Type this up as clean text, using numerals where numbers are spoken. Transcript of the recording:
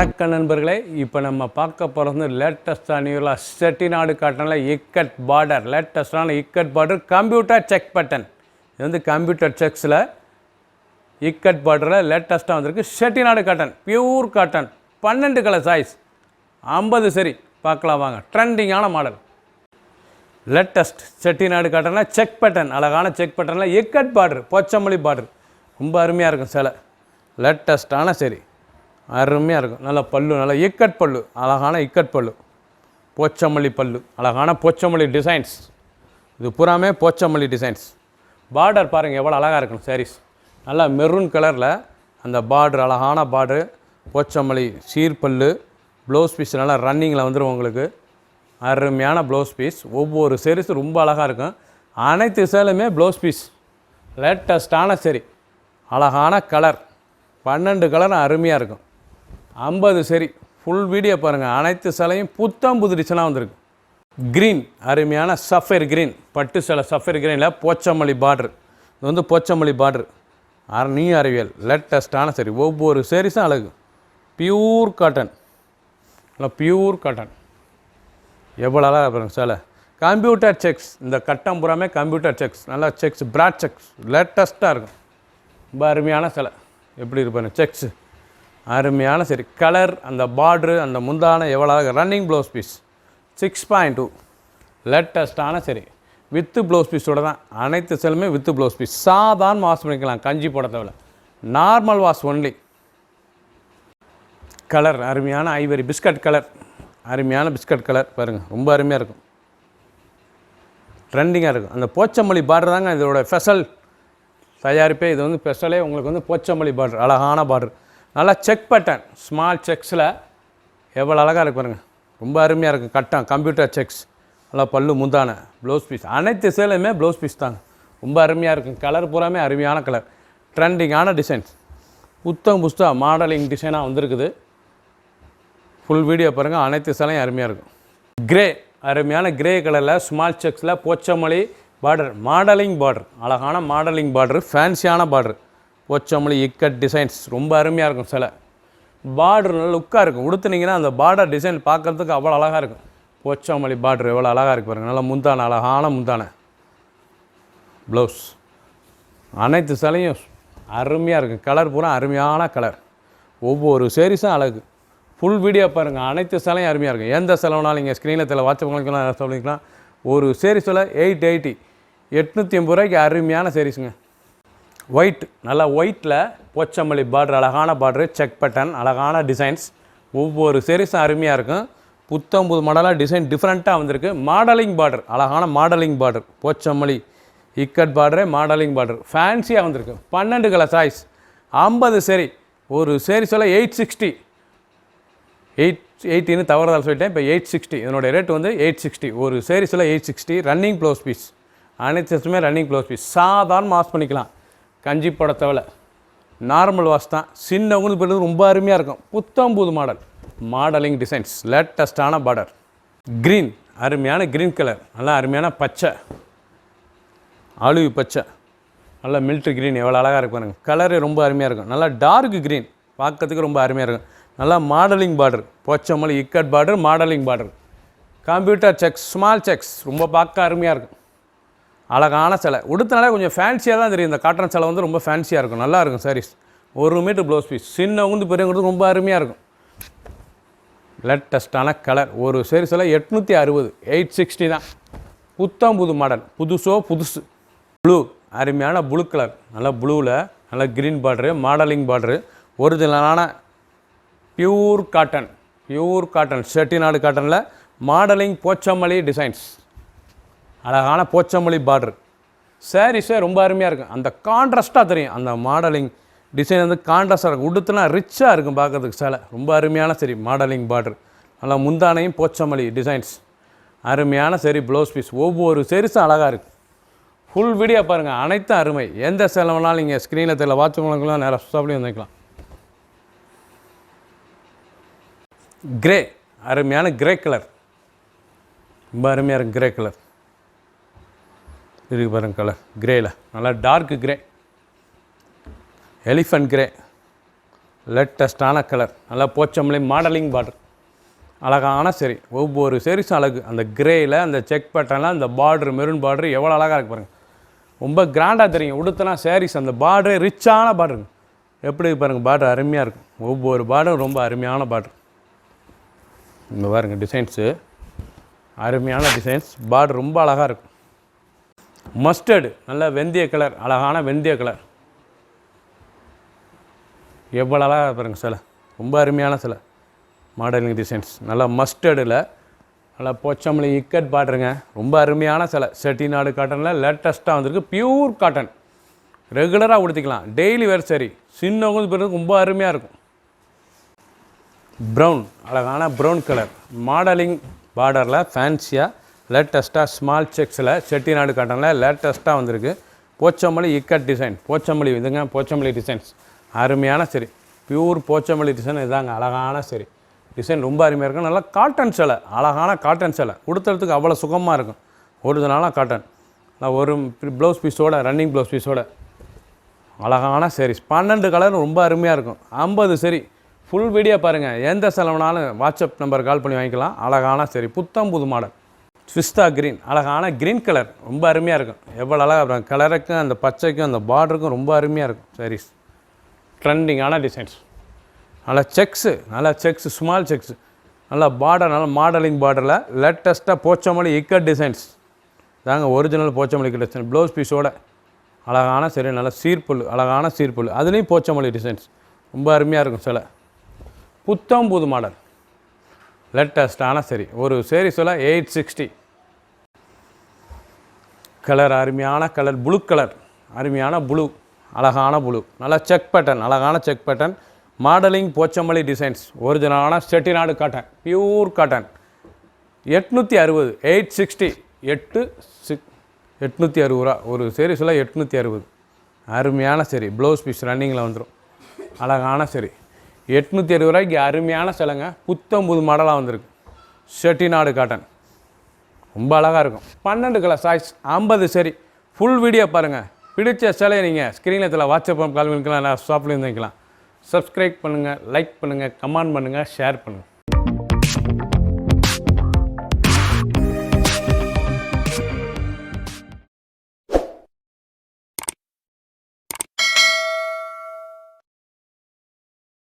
வணக்கம் நண்பர்களே, இப்போ நம்ம பார்க்க போகிறது லேட்டஸ்டாக நியூலாக செட்டிநாடு காட்டனில் இக்கட் பார்டர், லேட்டஸ்டான ikat border computer check button. இது வந்து கம்ப்யூட்டர் செக்ஸில் இக்கட் பார்டரில் லேட்டஸ்ட்டாக வந்திருக்கு. Chettinad cotton, pure cotton, 12 colour choice, 50 சரி. பார்க்கலாம் வாங்க. ட்ரெண்டிங்கான மாடல் லேட்டஸ்ட் செட்டிநாடு காட்டனில் செக் பட்டன், அழகான செக் பட்டனில் இக்கட் பார்டர், போச்சமல்லி பார்டர், ரொம்ப அருமையாக இருக்கும். சில லேட்டஸ்ட்டான சரி, அருமையாக இருக்கும். நல்ல பல்லு, நல்ல இக்கட் பல்லு, அழகான இக்கட் பல்லு, போச்சமல்லி பல்லு, அழகான போச்சமல்லி டிசைன்ஸ். இது பூராமே போச்சமல்லி டிசைன்ஸ். பார்டர் பாருங்கள் எவ்வளோ அழகாக இருக்கும். சாரீஸ் நல்லா மெரூன் கலரில் அந்த பார்டர், அழகான பார்டரு, போச்சமல்லி சீர்பல்லு. ப்ளவுஸ் பீஸ் நல்லா ரன்னிங்கில் வந்துடும் உங்களுக்கு. அருமையான ப்ளவுஸ் பீஸ். ஒவ்வொரு சாரீஸும் ரொம்ப அழகாக இருக்கும். அனைத்து சேலுமே ப்ளவுஸ் பீஸ் லேட்டஸ்ட்டான சரி, அழகான கலர், 12 கலர் அருமையாக இருக்கும். 50 சரி. ஃபுல் வீடியோ பாருங்கள். அனைத்து சிலையும் புத்தம் புது டிசைனாக வந்திருக்கு. க்ரீன், அருமையான சஃபேர் க்ரீன், பட்டு சிலை சஃபேர் க்ரீனில் போச்சமல்லி பார்டர். இது வந்து போச்சமல்லி பார்டர், நியூ அறிவியல், லேட்டஸ்ட்டான சரி. ஒவ்வொரு சாரீஸும் அழகு. பியூர் காட்டன், நல்லா பியூர் காட்டன், எவ்வளோ அழகாக பாருங்கள் சிலை. கம்ப்யூட்டர் செக்ஸ், இந்த கட்டம் பூராமே கம்ப்யூட்டர் செக்ஸ், நல்லா செக்ஸ், பிராட் செக்ஸ், லேட்டஸ்ட்டாக இருக்கும். ரொம்ப அருமையான சிலை. எப்படி இருப்பாங்க செக்ஸு, அருமையான சரி. கலர், அந்த பார்ட்ரு, அந்த முந்தான எவ்வளோ ரன்னிங் ப்ளவுஸ் பீஸ் 6.2 லேட்டஸ்ட்டான சரி. வித்து ப்ளவுஸ் பீஸோடு தான் அனைத்து செல்லுமே வித்து ப்ளவுஸ் பீஸ். சாதாரண வாஷ் பண்ணிக்கலாம், கஞ்சி போட தேவையில்ல, நார்மல் வாஷ் ஒன்லி. கலர் அருமையான ஐவரி பிஸ்கட் கலர், அருமையான பிஸ்கட் கலர் பாருங்கள், ரொம்ப அருமையாக இருக்கும், ட்ரெண்டிங்காக இருக்கும். அந்த போச்சமல்லி பார்டர் தாங்க இதோட ஸ்பெஷல் தயாரிப்பே. இது வந்து ஸ்பெஷலே உங்களுக்கு வந்து போச்சமல்லி பார்டர், அழகான பார்டர், நல்லா செக் பட்டன், ஸ்மால் செக்ஸில் எவ்வளோ அழகாக இருக்கு பாருங்கள், ரொம்ப அருமையாக இருக்குது. கட்டம் கம்ப்யூட்டர் செக்ஸ், நல்லா பல்லு முந்தான ப்ளவுஸ் பீஸ், அனைத்து சேலையுமே ப்ளவுஸ் பீஸ் தாங்க, ரொம்ப அருமையாக இருக்கும். கலர் பூராமே அருமையான கலர், ட்ரெண்டிங்கான டிசைன்ஸ், புத்தம் மாடலிங் டிசைனாக வந்திருக்குது. ஃபுல் வீடியோ பாருங்கள். அனைத்து சேலையும் அருமையாக இருக்கும். கிரே, அருமையான கிரே கலரில் ஸ்மால் செக்ஸில் போச்சமல்லி பார்டர், மாடலிங் பார்டர், அழகான மாடலிங் பார்டர், ஃபேன்சியான பார்டர், போச்சமல்லி இக்கட் டிசைன்ஸ், ரொம்ப அருமையாக இருக்கும். சில பார்டர் நல்ல லுக்காக இருக்கும். உடுத்துனீங்கன்னா அந்த பார்டர் டிசைன் பார்க்குறதுக்கு அவ்வளோ அழகாக இருக்கும். போச்சமல்லி பார்டர் எவ்வளோ அழகாக இருக்குது பாருங்கள். நல்லா முந்தான, அழகான முந்தான ப்ளவுஸ், அனைத்து சிலையும் அருமையாக இருக்குது. கலர் பூரா அருமையான கலர், ஒவ்வொரு சாரீஸும் அழகு. ஃபுல் வீடியோ பாருங்கள். அனைத்து சிலையும் அருமையாக இருக்கும். எந்த செலவுனாலும் நீங்கள் ஸ்க்ரீனில் வாட்ஸ்அப் சொல்லிக்கலாம். ஒரு சாரீஸில் 880, 880 ரூபாய்க்கு அருமையான சாரீஸுங்க. ஒயிட், நல்லா ஒயிட்டில் போச்சமல்லி பார்டர், அழகான பார்டரு, செக் பட்டன், அழகான டிசைன்ஸ், ஒவ்வொரு சாரீஸும் அருமையாக இருக்கும். புத்தம் புது மாடலாக டிசைன் டிஃப்ரெண்ட்டாக வந்திருக்கு. மாடலிங் பார்டர், அழகான modelling border, Pochampally ikat border, modelling border, ஃபேன்சியாக வந்திருக்கு. 12 கலர் சாய்ஸ், 50 சரி. ஒரு சாரீஸில் 860, 880ன்னு தவறுதல் சொல்லிட்டேன். இப்போ 860, இதனுடைய ரேட் வந்து 860. ஒரு சாரீஸில் 860. ரன்னிங் ப்ளவுஸ் பீஸ், அனைத்துமே ரன்னிங் ப்ளவுஸ் பீஸ். சாதாரண வாஷ் பண்ணிக்கலாம், கஞ்சி போட தேவையில்ல, நார்மல் வாஷ் தான். சின்னவங்களுக்கு போய்ட்டு ரொம்ப அருமையாக இருக்கும். புத்தம் புது மாடல், மாடலிங் டிசைன்ஸ், லேட்டஸ்ட்டான பார்டர். க்ரீன், அருமையான க்ரீன் கலர், நல்லா அருமையான பச்சை, ஆலிவ் பச்சை, நல்லா மில்ட்ரி க்ரீன், எவ்வளோ அழகாக இருக்கு பாருங்கள். கலரு ரொம்ப அருமையாக இருக்கும். நல்லா டார்க் க்ரீன், பார்க்கறதுக்கு ரொம்ப அருமையாக இருக்கும். நல்லா modelling border, Pochampally ikat border, modelling border, computer sex, small sex, ரொம்ப பார்க்க அருமையாக இருக்கும். அழகான சிலை. உடுத்தினாலே கொஞ்சம் ஃபேன்சியாக தான் தெரியும். இந்த காட்டன் சிலை வந்து ரொம்ப ஃபேன்சியாக இருக்கும், நல்லா இருக்கும் சாரீஸ். 1 மீட்டர் ப்ளவுஸ் பீஸ், சின்னவங்க பெரியவங்களுக்கு ரொம்ப அருமையாக இருக்கும். லேட்டஸ்ட்டான கலர். ஒரு சாரீஸில் 860, 860 தான். புத்தம் புது மாடல், புதுசு. ப்ளூ, அருமையான ப்ளூ கலர், நல்லா ப்ளூவில் நல்லா க்ரீன் பார்டரு, மாடலிங் பார்டரு, ஒரிஜினலான பியூர் காட்டன், செட்டிநாடு காட்டனில் மாடலிங் போச்சமல்லி டிசைன்ஸ், அழகான போச்சமல்லி பார்டர். சாரீஸே ரொம்ப அருமையாக இருக்கும். அந்த கான்ட்ராஸ்ட்டாக தெரியும். அந்த மாடலிங் டிசைன் வந்து கான்ட்ராஸ்ட்டாக இருக்கும். உடுத்துனா ரிச்சாக இருக்கும் பார்க்கறதுக்கு. சேலை ரொம்ப அருமையான சரி, மாடலிங் பார்டர், நல்லா முந்தானையும் போச்சமல்லி டிசைன்ஸ், அருமையான சரி. ப்ளவுஸ் பீஸ், ஒவ்வொரு சாரீஸும் அழகாக இருக்குது. ஃபுல் வீடியோ பாருங்கள். அனைத்தும் அருமை. எந்த சேலை வேணாலும் நீங்கள் ஸ்க்ரீனில் தெரியல வாட்ஸ்அப்லாம் நேராக ஸ்டாப்லேயும் வந்துக்கலாம். கிரே, அருமையான கிரே கலர், ரொம்ப அருமையாக இருக்கும். கிரே கலர் இருக்குது பாருங்கள். கலர் கிரேயில் நல்லா டார்க் கிரே, எலிஃபண்ட் கிரே, லேட்டஸ்டான கலர், நல்லா போச்சம்பளி மாடலிங் பார்டர், அழகான சரி. ஒவ்வொரு சரிஸும் அழகு. அந்த கிரேயில் அந்த செக் பேட்டர்னில் அந்த பார்டர், மெரூன் பார்டர் எவ்வளோ அழகாக இருக்கு பாருங்கள். ரொம்ப கிராண்டாக தெரியும். உடுத்தினா சாரீஸ் அந்த பார்டரே ரிச்சான பார்டருங்க. எப்படி பாருங்கள், பார்டர் அருமையாக இருக்கும். ஒவ்வொரு பார்டரும் ரொம்ப அருமையான பார்டர். இங்கே பாருங்கள் டிசைன்ஸு, அருமையான டிசைன்ஸ். பார்டர் ரொம்ப அழகாக இருக்கும். மஸ்டர்டு, நல்ல வெந்தய கலர், அழகான வெந்தய கலர். எவ்வளோ அழகாக பாருங்கள் சிலை, ரொம்ப அருமையான சிலை. மாடலிங் டிசைன்ஸ் நல்லா மஸ்டர்டில் நல்லா போச்சம்பளி இக்கட் பார்டருங்க. ரொம்ப அருமையான சிலை. செட்டிநாடு காட்டனில் லேட்டஸ்ட்டாக வந்திருக்கு. பியூர் காட்டன், ரெகுலராக உடுத்திக்கலாம். டெய்லி வேர் சரி. சின்னவங்க பிறகு ரொம்ப அருமையாக இருக்கும். ப்ரௌன், அழகான ப்ரௌன் கலர், மாடலிங் பார்டரில் ஃபேன்சியாக லேட்டஸ்ட்டாக ஸ்மால் செக்ஸில் செட்டிநாடு காட்டனில் லேட்டஸ்ட்டாக வந்திருக்கு. போச்சம்பளி இக்கட் டிசைன், போச்சம்பளி இதுங்க போச்சம்பளி டிசைன்ஸ் அருமையான சரி. பியூர் போச்சம்பளி டிசைன் இதாங்க, அழகான சரி. டிசைன் ரொம்ப அருமையாக இருக்கும். நல்லா காட்டன் சேலை, அழகான காட்டன் சேலை. உடுத்துறதுக்கு அவ்வளோ சுகமாக இருக்கும். ஒரிஜினலாக காட்டன். நான் ஒரு ப்ளவுஸ் பீஸோட, ரன்னிங் ப்ளவுஸ் பீஸோட அழகான சாரீஸ். 12 கலர் ரொம்ப அருமையாக இருக்கும். 50 சரி. ஃபுல் வீடியோ பாருங்கள். எந்த செலவுனாலும் வாட்ஸ்அப் நம்பர் கால் பண்ணி வாங்கிக்கலாம். அழகான சரி, புத்தம் புது மாடல். ஸ்விஸ்தா க்ரீன், அழகான க்ரீன் கலர் ரொம்ப அருமையாக இருக்கும். எவ்வளோ அழகாக இருக்கும். கலருக்கும் அந்த பச்சைக்கும் அந்த பார்டருக்கும் ரொம்ப அருமையாக இருக்கும் சாரீஸ். ட்ரெண்டிங்கான டிசைன்ஸ். நல்லா செக்ஸு, நல்லா செக்ஸு, ஸ்மால் செக்ஸு, நல்லா பார்டர், நல்லா மாடலிங் பார்டரில் லேட்டஸ்ட்டாக போச்சம்பளி இக்கட் டிசைன்ஸ் தாங்க. Original Pochampally ikat design. Blouse பீஸோட அழகான சரி, நல்லா சீர்புல், அழகான சீர்புல். அதுலேயும் போச்சம்பளி டிசைன்ஸ் ரொம்ப அருமையாக இருக்கும் சிலை. புத்தம் புது மாடல் லேட்டஸ்ட்டான சரி. ஒரு சேரீ சொல்ல 860. கலர் அருமையான கலர், ப்ளூ கலர், அருமையான ப்ளூ, அழகான ப்ளூ. நல்லா செக் பேட்டர்ன், அழகான check pattern. Modelling Pochampally designs. ஒரிஜினலான செட்டிநாடு காட்டன், பியூர் காட்டன். 860, 860, 860 ரூபா. ஒரு சரி சொல்ல 860. அருமையான சரி. ப்ளவுஸ் பீஸ் ரன்னிங்கில் வந்துடும். அழகான சரி. 860 ரூபாய்க்கு அருமையான சிலைங்க. புத்தம் புது மாடலாக வந்திருக்கு. செட்டிநாடு காட்டன் ரொம்ப அழகாக இருக்கும். 12 கலர் சாய்ஸ், 50 சரி. ஃபுல் வீடியோ பாருங்கள். பிடிச்ச சிலையை நீங்கள் ஸ்க்ரீனில் வாட்ஸ்அப் கால் பண்ணிக்கலாம், ஷாப்லேயும் வாங்கிக்கலாம். சப்ஸ்கிரைப் பண்ணுங்கள், லைக் பண்ணுங்கள், கமெண்ட் பண்ணுங்கள், ஷேர் பண்ணுங்கள்.